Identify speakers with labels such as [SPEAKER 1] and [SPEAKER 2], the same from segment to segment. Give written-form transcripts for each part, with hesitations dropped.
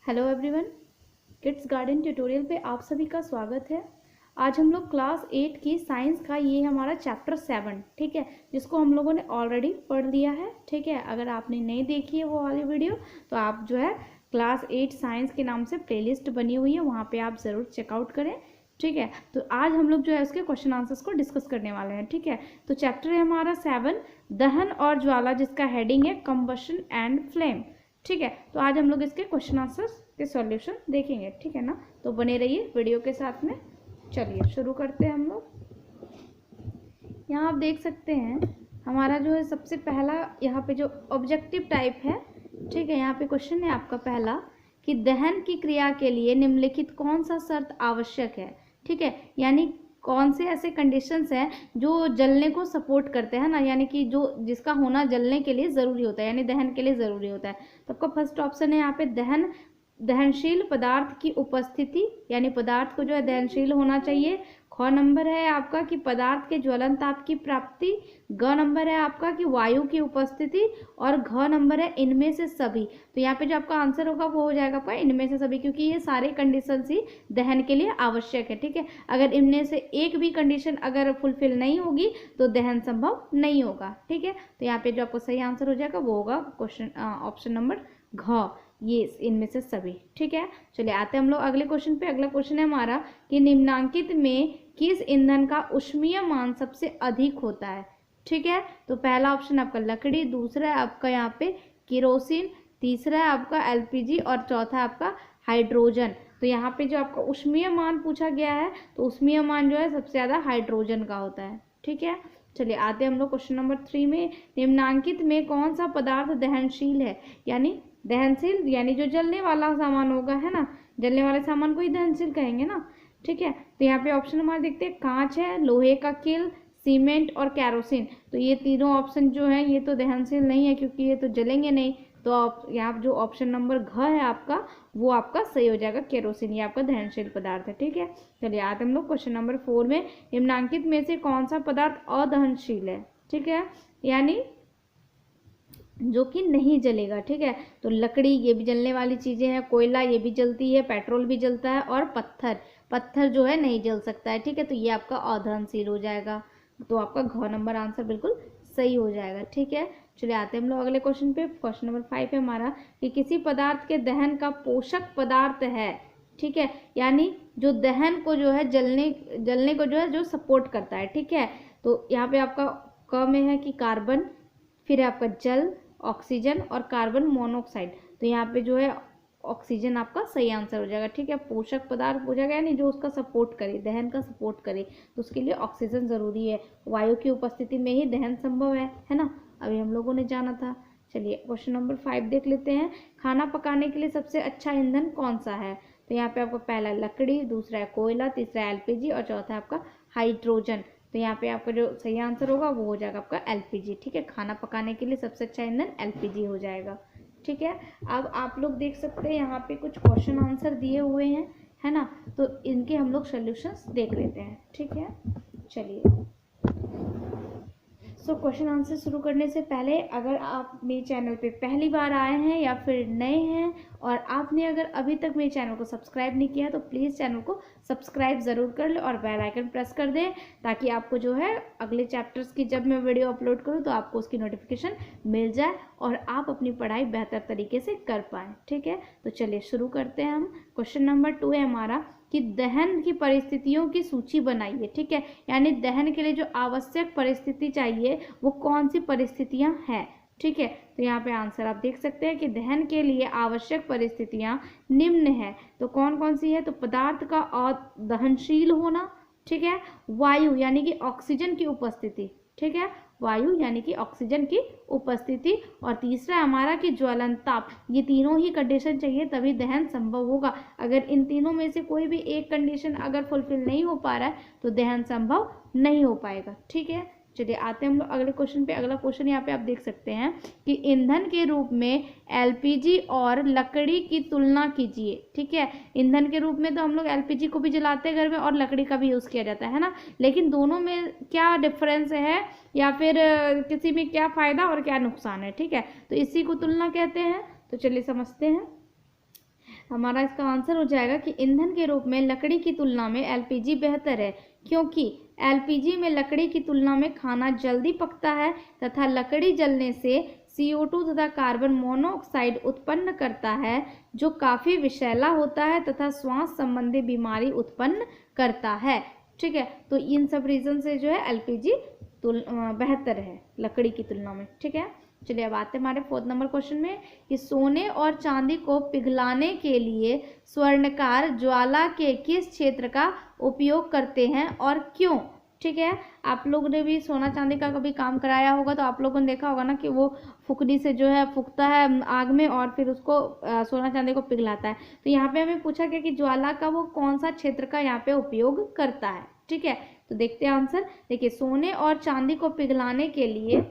[SPEAKER 1] Hello everyone, kids garden tutorial पे आप सभी का स्वागत है। आज हम लोग क्लास 8 की साइंस का ये हमारा चैप्टर 7, ठीक है, जिसको हम लोगों ने ऑलरेडी पढ़ लिया है। ठीक है, अगर आपने नहीं देखी है वो वाली वीडियो तो आप जो है क्लास 8 साइंस के नाम से प्लेलिस्ट बनी हुई है, वहाँ पे आप ज़रूर चेकआउट करें। ठीक है, तो आज हम लोग जो है उसके क्वेश्चन आंसर्स को डिस्कस करने वाले हैं। ठीक है, तो चैप्टर है हमारा 7, दहन और ज्वाला, जिसका हेडिंग है कंबशन एंड फ्लेम। ठीक है, तो आज हम लोग इसके क्वेश्चन आंसर्स के सॉल्यूशन देखेंगे। ठीक है ना, तो बने रहिए वीडियो के साथ में। चलिए शुरू करते हैं हम लोग। यहाँ आप देख सकते हैं हमारा जो है सबसे पहला यहाँ पे जो ऑब्जेक्टिव टाइप है। ठीक है, यहाँ पे क्वेश्चन है आपका पहला कि दहन की क्रिया के लिए निम्नलिखित कौन सा शर्त आवश्यक है। ठीक है, यानी कौन से ऐसे कंडीशंस हैं जो जलने को सपोर्ट करते हैं ना, यानी कि जो जिसका होना जलने के लिए ज़रूरी होता है, यानी दहन के लिए ज़रूरी होता है। तो आपका फर्स्ट ऑप्शन है यहाँ पे दहनशील पदार्थ की उपस्थिति, यानी पदार्थ को जो है दहनशील होना चाहिए। ख नंबर है आपका कि पदार्थ के ज्वलन ताप की प्राप्ति। ग नंबर है आपका कि वायु की उपस्थिति। और घ नंबर है इनमें से सभी। तो यहाँ पे जो आपका आंसर होगा वो हो जाएगा आपका इनमें से सभी, क्योंकि ये सारे कंडीशंस ही दहन के लिए आवश्यक है। ठीक है, अगर इनमें से एक भी कंडीशन अगर फुलफिल नहीं होगी तो दहन संभव नहीं होगा। ठीक है, तो यहाँ पे जो आपको सही आंसर हो जाएगा वो होगा क्वेश्चन ऑप्शन नंबर घ, ये इनमें से सभी। ठीक है, चलिए आते हैं हम लोग अगले क्वेश्चन पे। अगला क्वेश्चन है हमारा कि निम्नांकित में किस ईंधन का ऊष्मीय मान सबसे अधिक होता है। ठीक है, तो पहला ऑप्शन आपका लकड़ी, दूसरा है आपका यहाँ पे केरोसिन, तीसरा है आपका एलपीजी और चौथा है आपका हाइड्रोजन। तो यहाँ पे जो आपका ऊष्मीय मान पूछा गया है तो ऊष्मीय मान जो है सबसे ज़्यादा हाइड्रोजन का होता है। ठीक है, चलिए आते हैं हम लोग क्वेश्चन नंबर 3 में। निम्नांकित में कौन सा पदार्थ दहनशील है, यानी दहनशील यानी जो जलने वाला सामान होगा, है ना, जलने वाले सामान को ही दहनशील कहेंगे ना। ठीक है, तो यहाँ पे ऑप्शन हमारे देखते हैं, कांच है, लोहे का किल, सीमेंट और कैरोसिन। तो ये तीनों ऑप्शन जो है ये तो दहनशील नहीं है, क्योंकि ये तो जलेंगे नहीं। तो आप यहाँ जो ऑप्शन नंबर घ है आपका वो आपका सही हो जाएगा, केरोसिन, ये आपका दहनशील पदार्थ है। ठीक है, चलिए आते हम लोग क्वेश्चन नंबर 4 में। निम्नांकित में से कौन सा पदार्थ अदहनशील है। ठीक है, यानी जो कि नहीं जलेगा। ठीक है, तो लकड़ी ये भी जलने वाली चीज़ें हैं, कोयला ये भी जलती है, पेट्रोल भी जलता है, और पत्थर जो है नहीं जल सकता है। ठीक है, तो ये आपका अदहनशील हो जाएगा, तो आपका घ नंबर आंसर बिल्कुल सही हो जाएगा। ठीक है, चलिए आते हैं हम लोग अगले क्वेश्चन पे। क्वेश्चन नंबर 5 है हमारा कि किसी पदार्थ के दहन का पोषक पदार्थ है। ठीक है, यानी जो दहन को जो है जलने को जो है जो सपोर्ट करता है। ठीक है, तो यहाँ पे आपका क में है कि कार्बन, फिर है आपका जल, ऑक्सीजन और कार्बन मोनोऑक्साइड। तो यहाँ पे जो है ऑक्सीजन आपका सही आंसर हो जाएगा। ठीक है, पोषक पदार्थ पूछा गया नहीं जो उसका सपोर्ट करे, दहन का सपोर्ट करे, तो उसके लिए ऑक्सीजन ज़रूरी है। वायु की उपस्थिति में ही दहन संभव है ना, अभी हम लोगों ने जाना था। चलिए क्वेश्चन नंबर 5 देख लेते हैं। खाना पकाने के लिए सबसे अच्छा ईंधन कौन सा है। तो यहाँ पे आपका पहला लकड़ी, दूसरा है कोयला, तीसरा एलपीजी और चौथा आपका हाइड्रोजन। तो यहाँ पे आपका जो सही आंसर होगा वो हो जाएगा आपका एलपीजी। ठीक है, खाना पकाने के लिए सबसे अच्छा ईंधन एलपीजी हो जाएगा। ठीक है, अब आप लोग देख सकते हैं यहाँ पे कुछ क्वेश्चन आंसर दिए हुए हैं, है ना, तो इनके हम लोग सॉल्यूशंस देख लेते हैं। ठीक है, चलिए क्वेश्चन आंसर शुरू करने से पहले अगर आप मेरे चैनल पे पहली बार आए हैं या फिर नए हैं और आपने अगर अभी तक मेरे चैनल को सब्सक्राइब नहीं किया तो प्लीज़ चैनल को सब्सक्राइब ज़रूर कर ले और बेल आइकन प्रेस कर दें, ताकि आपको जो है अगले चैप्टर्स की जब मैं वीडियो अपलोड करूँ तो आपको उसकी नोटिफिकेशन मिल जाए और आप अपनी पढ़ाई बेहतर तरीके से कर पाएँ। ठीक है, तो चलिए शुरू करते हैं हम। क्वेश्चन नंबर 2 है हमारा कि दहन की परिस्थितियों की सूची बनाइए। ठीक है, यानी दहन के लिए जो आवश्यक परिस्थिति चाहिए वो कौन सी परिस्थितियां हैं। ठीक है, तो यहाँ पे आंसर आप देख सकते हैं कि दहन के लिए आवश्यक परिस्थितियां निम्न है। तो कौन कौन सी है, तो पदार्थ का अदहनशील होना, ठीक है, वायु यानी कि ऑक्सीजन की उपस्थिति, ठीक है, वायु यानी कि ऑक्सीजन की उपस्थिति, और तीसरा हमारा कि ज्वलन ताप। ये तीनों ही कंडीशन चाहिए तभी दहन संभव होगा। अगर इन तीनों में से कोई भी एक कंडीशन अगर फुलफिल नहीं हो पा रहा है तो दहन संभव नहीं हो पाएगा। ठीक है, चलिए आते हैं हम लोग अगले क्वेश्चन पे। अगला क्वेश्चन यहाँ पे आप देख सकते हैं कि ईंधन के रूप में एलपीजी और लकड़ी की तुलना कीजिए। ठीक है, ईंधन के रूप में तो हम लोग एलपीजी को भी जलाते हैं घर में और लकड़ी का भी यूज़ किया जाता है ना, लेकिन दोनों में क्या डिफरेंस है या फिर किसी में क्या फ़ायदा और क्या नुकसान है। ठीक है, तो इसी को तुलना कहते हैं। तो चलिए समझते हैं। हमारा इसका आंसर हो जाएगा कि ईंधन के रूप में लकड़ी की तुलना में एलपीजी बेहतर है, क्योंकि एलपीजी में लकड़ी की तुलना में खाना जल्दी पकता है तथा लकड़ी जलने से CO2 तथा कार्बन मोनोऑक्साइड उत्पन्न करता है, जो काफ़ी विषैला होता है तथा श्वास संबंधी बीमारी उत्पन्न करता है। ठीक है, तो इन सब रीज़न से जो है एलपीजी बेहतर है लकड़ी की तुलना में। ठीक है, चलिए अब आते हैं हमारे 4th नंबर क्वेश्चन में कि सोने और चांदी को पिघलाने के लिए स्वर्णकार ज्वाला के किस क्षेत्र का उपयोग करते हैं और क्यों। ठीक है, आप लोगों ने भी सोना चांदी का कभी काम कराया होगा तो आप लोगों ने देखा होगा ना कि वो फुकनी से जो है फूकता है आग में और फिर उसको सोना चांदी को पिघलाता है। तो यहाँ पे हमें पूछा गया कि ज्वाला का वो कौन सा क्षेत्र का यहाँ पे उपयोग करता है। ठीक है, तो देखते हैं आंसर। देखिए, सोने और चांदी को पिघलाने के लिए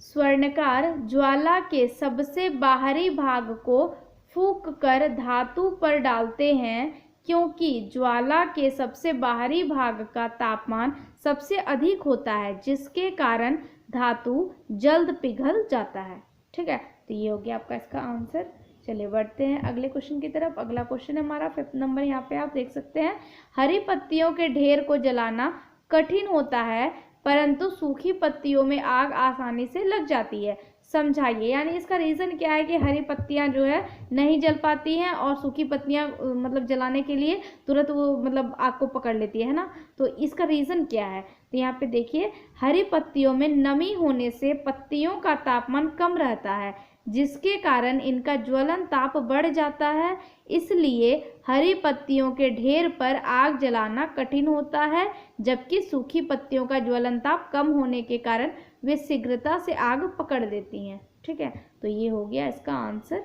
[SPEAKER 1] स्वर्णकार ज्वाला के सबसे बाहरी भाग को फूंक कर धातु पर डालते हैं, क्योंकि ज्वाला के सबसे बाहरी भाग का तापमान सबसे अधिक होता है, जिसके कारण धातु जल्द पिघल जाता है। ठीक है, तो ये हो गया आपका इसका आंसर। चलिए बढ़ते हैं अगले क्वेश्चन की तरफ। अगला क्वेश्चन है हमारा 5th नंबर। यहाँ पे आप देख सकते हैं, हरी पत्तियों के ढेर को जलाना कठिन होता है, परंतु सूखी पत्तियों में आग आसानी से लग जाती है। समझाइए, यानी इसका रीज़न क्या है कि हरी पत्तियां जो है नहीं जल पाती हैं और सूखी पत्तियां मतलब जलाने के लिए तुरंत वो मतलब आग को पकड़ लेती है ना। तो इसका रीज़न क्या है, तो यहाँ पे देखिए, हरी पत्तियों में नमी होने से पत्तियों का तापमान कम रहता है, जिसके कारण इनका ज्वलन ताप बढ़ जाता है। इसलिए हरी पत्तियों के ढेर पर आग जलाना कठिन होता है, जबकि सूखी पत्तियों का ज्वलन ताप कम होने के कारण वे शीघ्रता से आग पकड़ लेती हैं। ठीक है, तो ये हो गया इसका आंसर।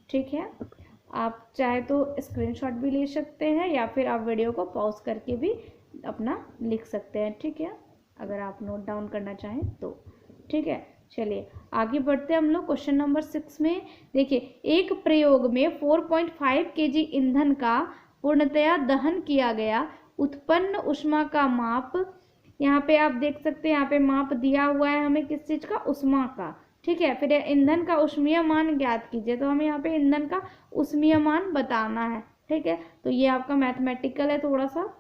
[SPEAKER 1] ठीक है, आप चाहे तो स्क्रीनशॉट भी ले सकते हैं या फिर आप वीडियो को पॉज करके भी अपना लिख सकते हैं। ठीक है, अगर आप नोट डाउन करना चाहें तो। ठीक है, चलिए आगे बढ़ते हैं हम लोग क्वेश्चन नंबर 6 में। देखिए, एक प्रयोग में 4.5 kg ईंधन का पूर्णतया दहन किया गया, उत्पन्न ऊष्मा का माप यहाँ पे आप देख सकते हैं, यहाँ पे माप दिया हुआ है हमें किस चीज़ का, ऊष्मा का। ठीक है, फिर ईंधन का ऊष्मीय मान ज्ञात कीजिए, तो हमें यहाँ पे ईंधन का ऊष्मीय मान बताना है। ठीक है, तो ये आपका मैथमेटिकल है थोड़ा सा।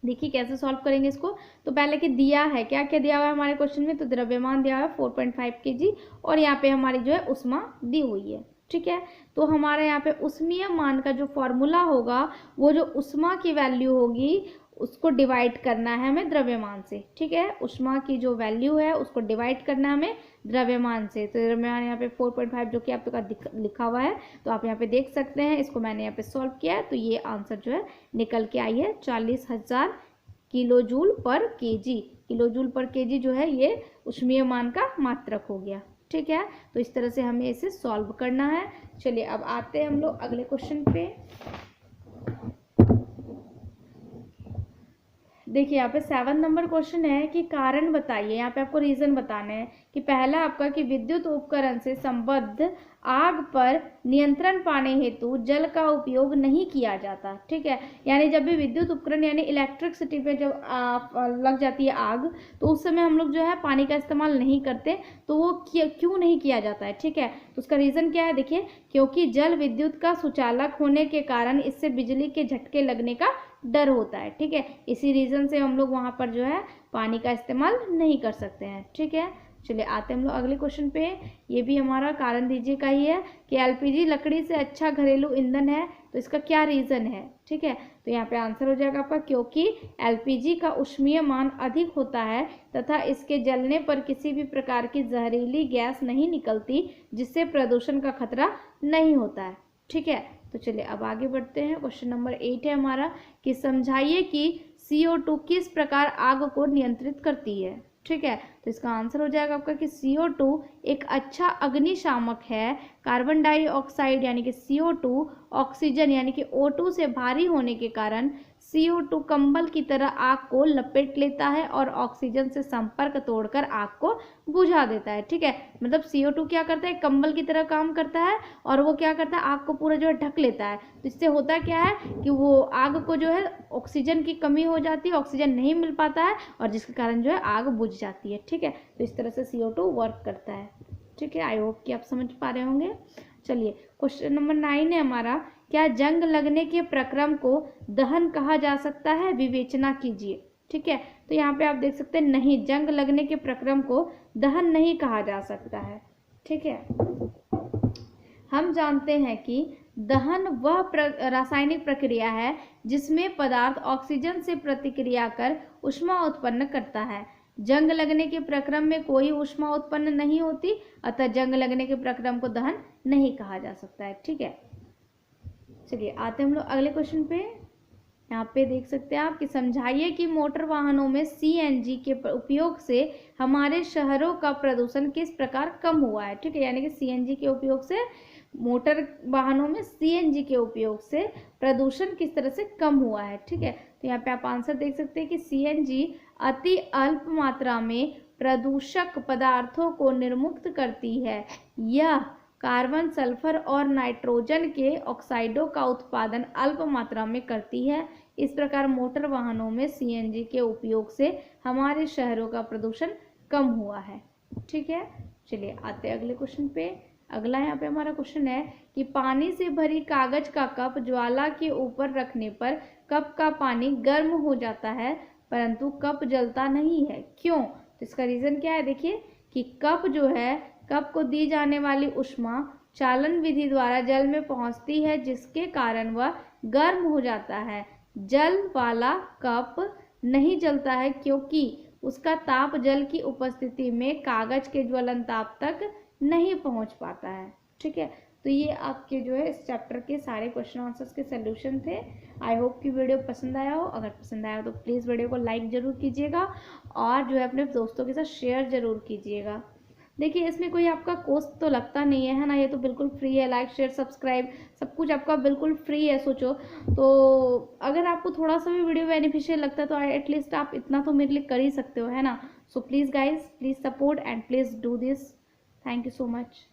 [SPEAKER 1] देखिए कैसे सॉल्व करेंगे इसको। तो पहले कि दिया है, क्या क्या दिया हुआ है हमारे क्वेश्चन में, तो द्रव्यमान दिया हुआ है 4.5 kg और यहाँ पे हमारी जो है ऊष्मा दी हुई है। ठीक है, तो हमारे यहाँ पे ऊष्मीय मान का जो फॉर्मूला होगा, वो जो ऊष्मा की वैल्यू होगी उसको डिवाइड करना है हमें द्रव्यमान से। ठीक है, ऊष्मा की जो वैल्यू है उसको डिवाइड करना है हमें द्रव्यमान से। तो द्रव्यमान यहाँ पे 4.5 जो कि आप तो लिखा हुआ है, तो आप यहाँ पे देख सकते हैं, इसको मैंने यहाँ पे सॉल्व किया है। तो ये आंसर जो है निकल के आई है 40,000 किलोजूल पर केजी। किलोजूल पर केजी जो है ये ऊष्मीय मान का मात्रक हो गया। ठीक है, तो इस तरह से हमें इसे सॉल्व करना है। चलिए अब आते हैं हम लोग अगले क्वेश्चन पे। देखिए यहाँ पे 7 नंबर क्वेश्चन है कि कारण बताइए। यहाँ पे आपको रीजन बताना है कि पहला आपका कि विद्युत उपकरण से संबद्ध आग पर नियंत्रण पाने हेतु जल का उपयोग नहीं किया जाता। ठीक है, यानी जब भी विद्युत उपकरण यानी इलेक्ट्रिसिटी पे जब लग जाती है आग, तो उस समय हम लोग जो है पानी का इस्तेमाल नहीं करते। तो वो क्यों नहीं किया जाता है। ठीक है, तो उसका रीज़न क्या है, देखिए, क्योंकि जल विद्युत का सुचालक होने के कारण इससे बिजली के झटके लगने का डर होता है। ठीक है, इसी रीज़न से हम लोग वहाँ पर जो है पानी का इस्तेमाल नहीं कर सकते हैं। ठीक है, चलिए आते हैं हम लोग अगले क्वेश्चन पे। ये भी हमारा कारण दीजिए का ही है कि एलपीजी लकड़ी से अच्छा घरेलू ईंधन है, तो इसका क्या रीज़न है। ठीक है, तो यहाँ पे आंसर हो जाएगा आपका क्योंकि एलपीजी का ऊष्मीय मान अधिक होता है तथा इसके जलने पर किसी भी प्रकार की जहरीली गैस नहीं निकलती, जिससे प्रदूषण का खतरा नहीं होता है। ठीक है, तो चलिए अब आगे बढ़ते हैं। क्वेश्चन नंबर 8 है हमारा कि समझाइए कि CO2 किस प्रकार आग को नियंत्रित करती है। ठीक है, तो इसका आंसर हो जाएगा आपका कि CO2 एक अच्छा अग्निशामक है। कार्बन डाइऑक्साइड यानी कि CO2 ऑक्सीजन यानी कि O2 से भारी होने के कारण CO2 कंबल की तरह आग को लपेट लेता है और ऑक्सीजन से संपर्क तोड़कर आग को बुझा देता है। ठीक है, मतलब CO2 क्या करता है, कंबल की तरह काम करता है और वो क्या करता है, आग को पूरा जो है ढक लेता है। तो इससे होता क्या है कि वो आग को जो है ऑक्सीजन की कमी हो जाती है, ऑक्सीजन नहीं मिल पाता है और जिसके कारण जो है आग बुझ जाती है। ठीक है, तो इस तरह से CO2 वर्क करता है। ठीक है, आई होप कि आप समझ पा रहे होंगे। चलिए, क्वेश्चन नंबर 9 है हमारा, क्या जंग लगने के प्रक्रम को दहन कहा जा सकता है, विवेचना कीजिए। ठीक है, तो यहाँ पे आप देख सकते हैं नहीं, जंग लगने के प्रक्रम को दहन नहीं कहा जा सकता है। ठीक है, हम जानते हैं कि दहन वह रासायनिक प्रक्रिया है जिसमें पदार्थ ऑक्सीजन से प्रतिक्रिया कर ऊष्मा उत्पन्न करता है। जंग लगने के प्रक्रम में कोई ऊष्मा उत्पन्न नहीं होती, अतः जंग लगने के प्रक्रम को दहन नहीं कहा जा सकता है। ठीक है, चलिए आते हम लोग अगले क्वेश्चन पे। यहाँ पे देख सकते हैं आप कि समझाइए कि मोटर वाहनों में CNG के उपयोग से हमारे शहरों का प्रदूषण किस प्रकार कम हुआ है। ठीक है, यानी कि CNG के उपयोग से, मोटर वाहनों में CNG के उपयोग से प्रदूषण किस तरह से कम हुआ है। ठीक है, तो यहाँ पे आप आंसर देख सकते हैं कि CNG अति अल्प मात्रा में प्रदूषक पदार्थों को निर्मुक्त करती है। यह कार्बन, सल्फर और नाइट्रोजन के ऑक्साइडों का उत्पादन अल्प मात्रा में करती है। इस प्रकार मोटर वाहनों में CNG के उपयोग से हमारे शहरों का प्रदूषण कम हुआ है। ठीक है, चलिए आते हैं अगले क्वेश्चन पे। अगला यहाँ पे हमारा क्वेश्चन है कि पानी से भरी कागज का कप ज्वाला के ऊपर रखने पर कप का पानी गर्म हो जाता है परंतु कप जलता नहीं है, क्यों? तो इसका रीजन क्या है, देखिए कि कप जो है, कप को दी जाने वाली ऊष्मा चालन विधि द्वारा जल में पहुंचती है जिसके कारण वह गर्म हो जाता है। जल वाला कप नहीं जलता है क्योंकि उसका ताप जल की उपस्थिति में कागज के ज्वलन ताप तक नहीं पहुंच पाता है। ठीक है, तो ये आपके जो है इस चैप्टर के सारे क्वेश्चन आंसर्स के सलूशन थे। आई होप कि वीडियो पसंद आया हो। अगर पसंद आया हो तो प्लीज़ वीडियो को लाइक ज़रूर कीजिएगा और जो है अपने दोस्तों के साथ शेयर ज़रूर कीजिएगा। देखिए, इसमें कोई आपका कॉस्ट तो लगता नहीं है ना, ये तो बिल्कुल फ्री है। लाइक, शेयर, सब्सक्राइब सब कुछ आपका बिल्कुल फ्री है। सोचो तो अगर आपको थोड़ा सा भी वीडियो बेनिफिशियल लगता है तो एटलीस्ट आप इतना तो मेरे लिए कर ही सकते हो, है ना। So please guys, please support and please do this. Thank you so much.